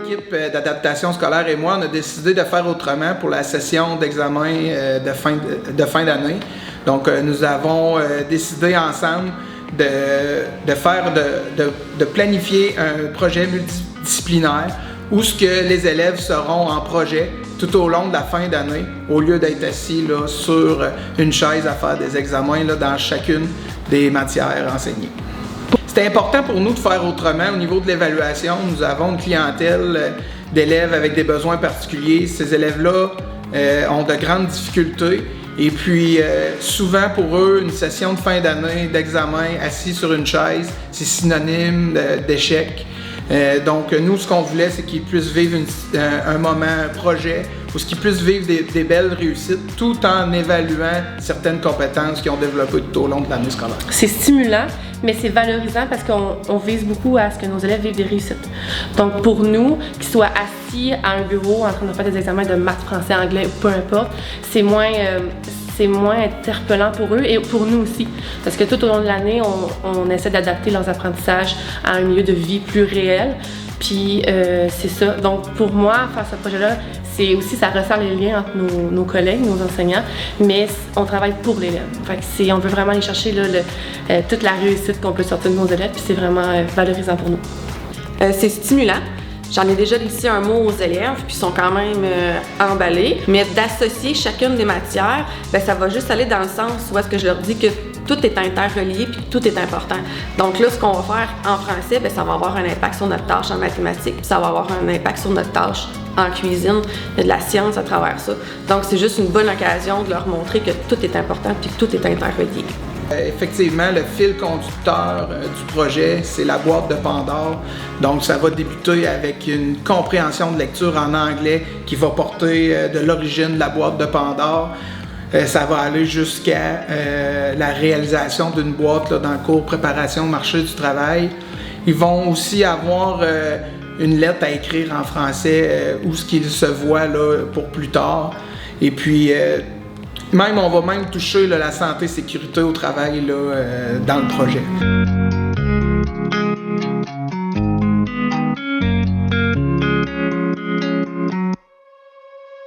l'équipe d'adaptation scolaire et moi, on a décidé de faire autrement pour la session d'examen de fin d'année. Donc, nous avons décidé ensemble de planifier un projet multidisciplinaire où ce que les élèves seront en projet tout au long de la fin d'année, au lieu d'être assis là, sur une chaise à faire des examens là, dans chacune des matières enseignées. C'est important pour nous de faire autrement au niveau de l'évaluation. Nous avons une clientèle d'élèves avec des besoins particuliers. Ces élèves-là ont de grandes difficultés. Et puis, souvent pour eux, une session de fin d'année d'examen assis sur une chaise, c'est synonyme d'échec. Donc, nous, ce qu'on voulait, c'est qu'ils puissent vivre un moment, un projet, ou qu'ils puissent vivre des belles réussites, tout en évaluant certaines compétences qu'ils ont développées tout au long de l'année scolaire. C'est stimulant, mais c'est valorisant parce qu'on vise beaucoup à ce que nos élèves vivent des réussites. Donc, pour nous, qu'ils soient assis à un bureau en train de faire des examens de maths, français, anglais, peu importe, c'est moins interpellant pour eux et pour nous aussi. Parce que tout au long de l'année, on essaie d'adapter leurs apprentissages à un milieu de vie plus réel. Puis c'est ça. Donc pour moi, faire ce projet-là, c'est aussi, ça resserre les liens entre nos collègues, nos enseignants, mais on travaille pour l'élève. Fait que on veut vraiment aller chercher là, toute la réussite qu'on peut sortir de nos élèves, puis c'est vraiment valorisant pour nous. C'est stimulant. J'en ai déjà glissé un mot aux élèves, puis ils sont quand même emballés. Mais d'associer chacune des matières, bien, ça va juste aller dans le sens où est-ce que je leur dis que tout est interrelié puis que tout est important. Donc là, ce qu'on va faire en français, bien, ça va avoir un impact sur notre tâche en mathématiques, puis ça va avoir un impact sur notre tâche en cuisine. Il y a de la science à travers ça. Donc c'est juste une bonne occasion de leur montrer que tout est important puis que tout est interrelié. Effectivement, le fil conducteur du projet, c'est la boîte de Pandore. Donc, ça va débuter avec une compréhension de lecture en anglais qui va porter de l'origine de la boîte de Pandore. Ça va aller jusqu'à la réalisation d'une boîte là, dans le cours préparation au marché du travail. Ils vont aussi avoir une lettre à écrire en français où ce qu'ils se voient là, pour plus tard. Et puis, on va même toucher là, la santé et sécurité au travail là, dans le projet.